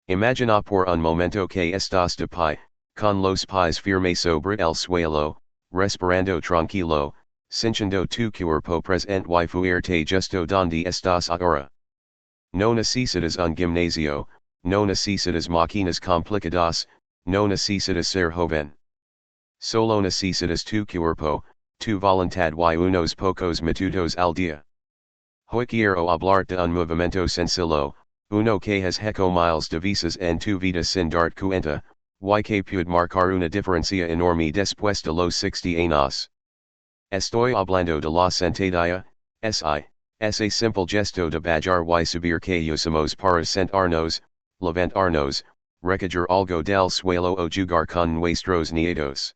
Imagina por un momento que estás de pie, con los pies firmes sobre el suelo, respirando tranquilo, sintiendo tu cuerpo presente y fuerte justo donde estás ahora. No necesitas un gimnasio, no necesitas máquinas complicadas, no necesitas ser joven. Solo necesitas tu cuerpo, tu voluntad y unos pocos minutos al día. Hoy quiero hablarte de un movimiento sencillo, uno que has hecho miles de veces en tu vida sin darte cuenta, y que puede marcar una diferencia enorme después de los 60 años. Estoy hablando de la sentadilla, ese simple gesto de bajar y subir que usamos para sentarnos, levantarnos, recoger algo del suelo o jugar con nuestros nietos.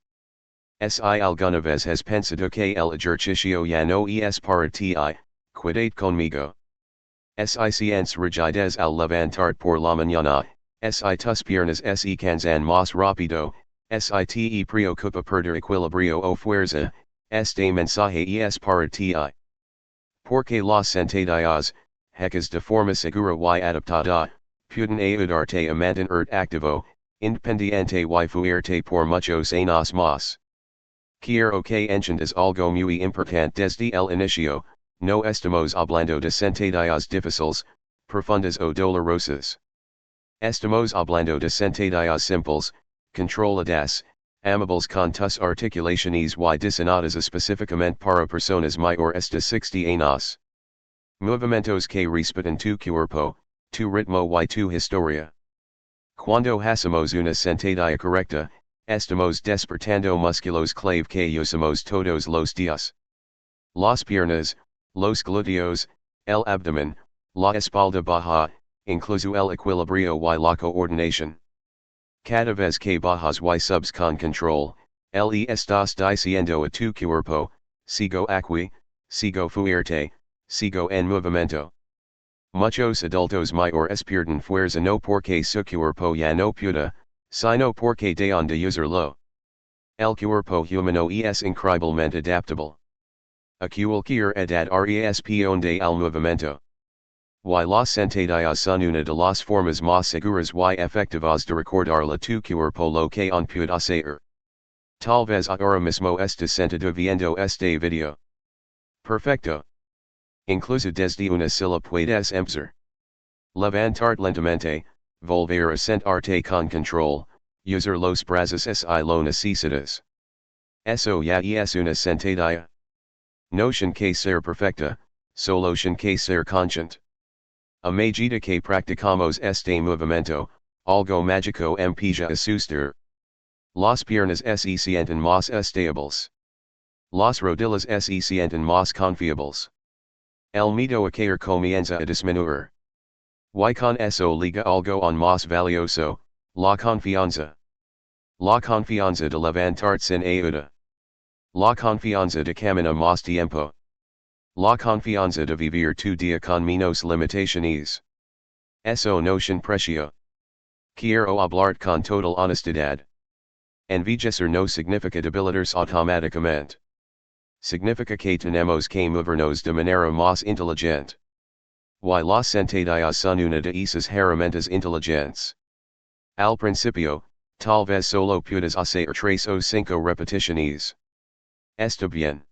Si alguna vez has pensado que el ejercicio ya no es para ti, cuidado conmigo. Si sientes rigidez al levantarte por la mañana, si tus piernas se cansan más rápido, si te preocupa perder equilibrio o fuerza, este mensaje es para ti. Porque las sentadillas, hechas de forma segura y adaptada, pueden ayudarte a mantenerte activo, independiente y fuerte por muchos años más. Quiero que entiendas algo muy importante desde el inicio, no estamos hablando de sentadillas difíciles, profundas o dolorosas. Estamos hablando de sentadillas simples, controladas, amables con tus articulaciones y diseñadas específicamente para personas mayores de 60 años. Movimientos que respetan tu cuerpo, tu ritmo y tu historia. Cuando hacemos una sentadilla correcta, estamos despertando músculos clave que usamos todos los días. Las piernas, los glúteos, el abdomen, la espalda baja, incluso el equilibrio y la coordinación. Cada vez que bajas y subes con control, estás diciendo a tu cuerpo, sigo aquí, sigo fuerte, sigo en movimiento. Muchos adultos mayores pierden fuerza no porque su cuerpo ya no pueda, sino porque dejan de usarlo. El cuerpo humano es increíblemente adaptable. A cualquier edad responde al movimiento. Y las sentadillas son una de las formas más seguras y efectivas de recordarle a tu cuerpo lo que on puede hacer. Tal vez ahora mismo estés sentado viendo este video. Perfecto. Incluso desde una silla puedes empezar. Levantarte lentamente, volver a sentarte con control, usar los brazos si lo necesitas. Eso ya es una sentadilla. No tiene que ser perfecta, solo tiene que ser consciente. A medida que practicamos este movimiento, algo mágico empieza a suceder. Las piernas se sienten más estables. Las rodillas se sienten más confiables. El miedo a caer comienza a disminuir. Y con eso liga algo aún más valioso, la confianza. La confianza de levantarte sin ayuda. La confianza de caminar más tiempo. La confianza de vivir tu día con menos limitaciones. Eso no tiene precio. Quiero hablar con total honestidad. Envejecer no significa debilitarse automáticamente. Significa que tenemos que movernos de manera más inteligente. Y las sentadillas son una de esas herramientas inteligentes. Al principio, tal vez solo puedas hacer 3 o 5 repeticiones. Está bien.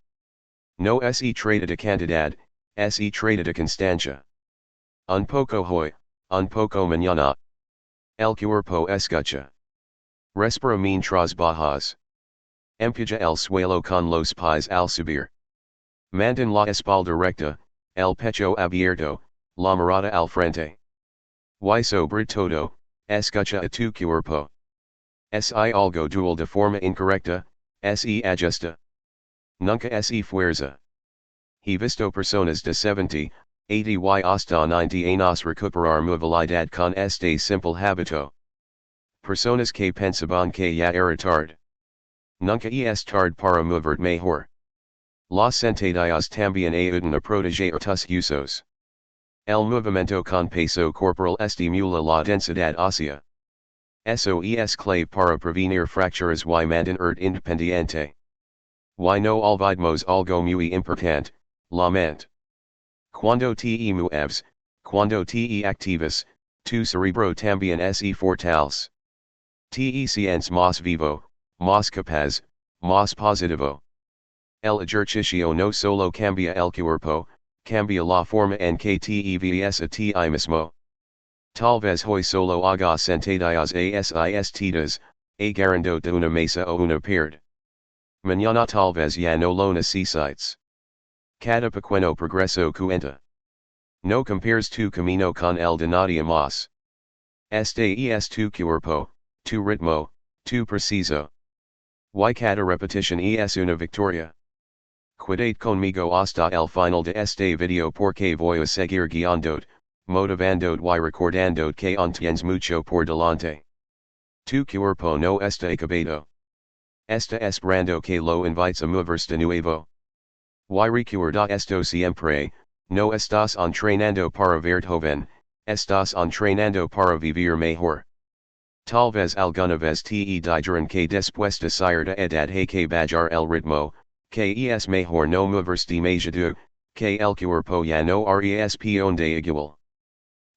No se trata de cantidad, se trata de constancia. Un poco hoy, un poco mañana. El cuerpo escucha. Respira mientras bajas. Empuja el suelo con los pies al subir. Mantén la espalda recta, el pecho abierto, la mirada al frente. Y sobre todo, escucha a tu cuerpo. Si algo duele de forma incorrecta, se ajusta. Nunca se fuerza. He visto personas de 70, 80 y hasta 90 años recuperar movilidad con este simple hábito. Personas que pensaban que ya era tarde. Nunca es tarde para moverte mejor. Las sentadillas también ayudan a proteger tus huesos. El movimiento con peso corporal estimula la densidad ósea. Eso es clave para prevenir fracturas y mantenerte independiente. Y no olvidemos algo muy importante, la mente. Cuando te mueves, cuando te activas, Tu cerebro también se fortales. Te sientes más vivo, más capaz, más positivo. El ejercicio no solo cambia el cuerpo, cambia la forma en que te ves a ti mismo. Tal vez hoy solo hagas sentadillas estiras, agarrando de una mesa o una pared. Mañana tal vez ya no lo necesites. Cada pequeño progreso cuenta. No compares tu camino con el de nadie más. Este es tu cuerpo, tu ritmo, tu preciso. Y cada repetición es una victoria. Quédate conmigo hasta el final de este video porque voy a seguir guiándote, motivándote y recordándote que aún tienes mucho por delante. Tu cuerpo no está acabado. Está esperando que lo invites a moverse de nuevo. Y recuerda esto siempre, no estás entrenando para verte joven, estás entrenando para vivir mejor. Tal vez alguna vez te dijeron que después de cierta edad hay que bajar el ritmo, que es mejor no moverse demasiado, que el cuerpo ya no responde igual.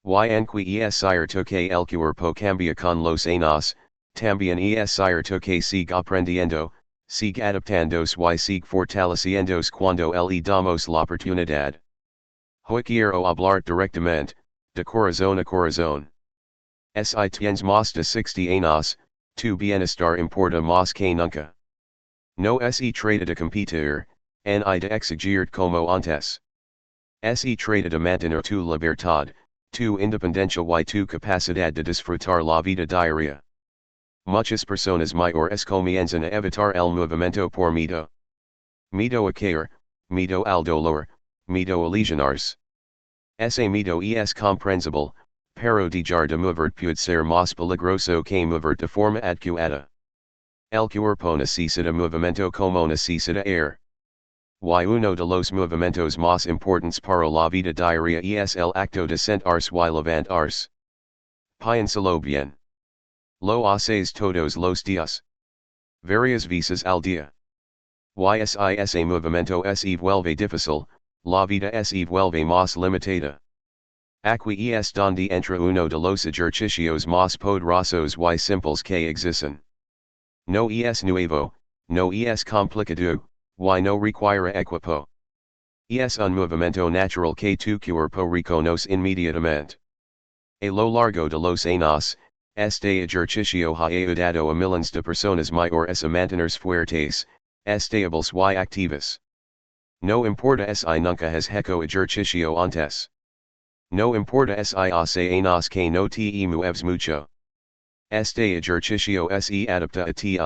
Y aunque es cierto que el cuerpo cambia con los años, también es cierto que sigue aprendiendo, sigue adaptándose y sigue fortaleciéndose cuando le damos la oportunidad. Hoy quiero hablar directamente, de corazón a corazón. Si tienes más de 60 años, tu bienestar importa más que nunca. No se trata de competir, ni de exigir como antes. Se trata de mantener tu libertad, tu independencia y tu capacidad de disfrutar la vida diaria. Muchas personas mayores comienzan a evitar el movimiento por miedo. Miedo a caer, miedo al dolor, miedo a lesionarse. Ese miedo es comprensible, pero dejar de mover puede ser más peligroso que mover de forma adecuada. El cuerpo necesita movimiento como necesita air. Y uno de los movimientos más importantes para la vida diaria es el acto de sentarse y levantarse. Piénsalo bien. Lo haces todos los días. Varias veces al día. Y ese movimiento se vuelve difícil, la vida se vuelve más limitada. Aquí es donde entra uno de los ejercicios más poderosos y simples que existen. No es nuevo, no es complicado, y no requiere equipo. Es un movimiento natural que tu cuerpo reconoce inmediatamente. A lo largo de los años, este ejercicio ha ayudado a millones de personas mayores a mantenerse fuertes, estables y activas. No importa si nunca has hecho ejercicio antes. No importa si hace años que no te mueves mucho. Este ejercicio se adapta a ti.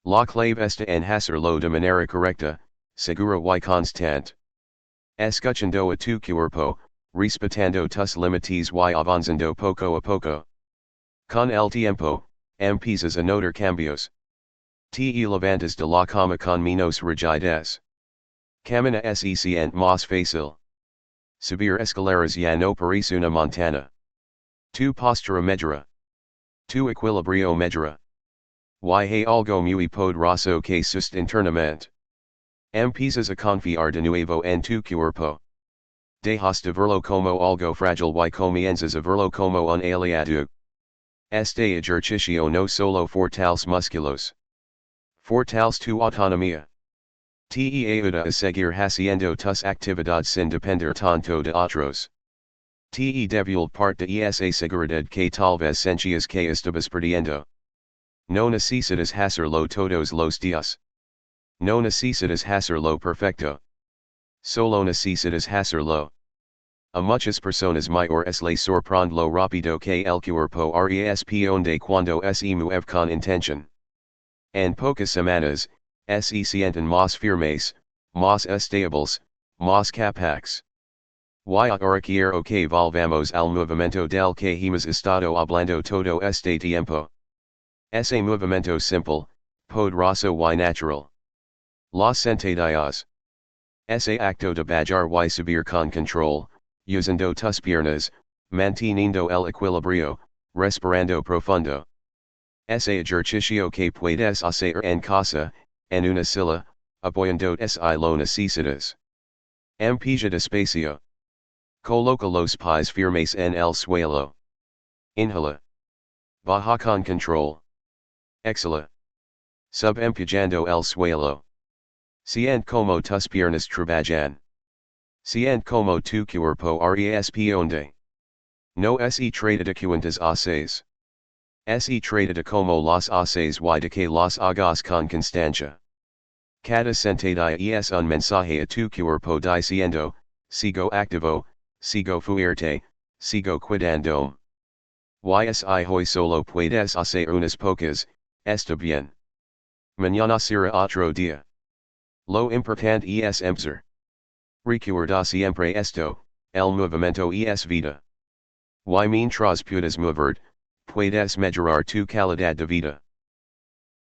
La clave está en hacerlo de manera correcta, segura y constante. Escuchando a tu cuerpo, respetando tus límites y avanzando poco a poco. Con el tiempo, empiezas a notar cambios. Te levantas de la cama con menos rigidez. Camina se siente más fácil. Subir escaleras ya no parece una montaña. Tu postura mejora. Tu equilibrio mejora. Y hay algo muy poderoso que sucede internamente. Empiezas a confiar de nuevo en tu cuerpo. Dejas de verlo como algo frágil y comienzas a verlo como un aliado. Este ejercicio no solo fortalece músculos. Fortalece tu autonomía. Te ayuda a seguir haciendo tus actividades sin depender tanto de otros. Te devuelve parte de esa seguridad que tal vez sentías que estabas perdiendo. No necesitas hacerlo todos los días. No necesitas hacerlo perfecto. Solo necesitas hacerlo. A muchas personas mayores les sorprende lo rápido que el cuerpo responde cuando se mueve con intención. En pocas semanas, se sienten más firmes, más estables, más capaces. Y ahora quiero que volvamos al movimiento del que hemos estado hablando todo este tiempo. Ese movimiento simple, poderoso y natural. Las sentadillas. Ese acto de bajar y subir con control, usando tus piernas, manteniendo el equilibrio, respirando profundo. Ese ejercicio que puedes hacer en casa, en una silla, apoyándote si lo necesitas. Empieza despacio. Coloca los pies firmes en el suelo. Inhala. Baja con control. Exhala. Sub empujando el suelo. Siente como tus piernas trabajan. Siente como tu cuerpo responde. No se trata de cuentas haces. Se trata de como las haces y de que las hagas con constancia. Cada sentada es un mensaje a tu cuerpo diciendo, sigo activo, sigo fuerte, sigo cuidando. Si hoy solo puedes hacer unas pocas, está bien. Mañana será otro día. Lo importante es empezar. Recuerda siempre esto, el movimiento es vida. Y mientras puedas mover, puedes mejorar tu calidad de vida.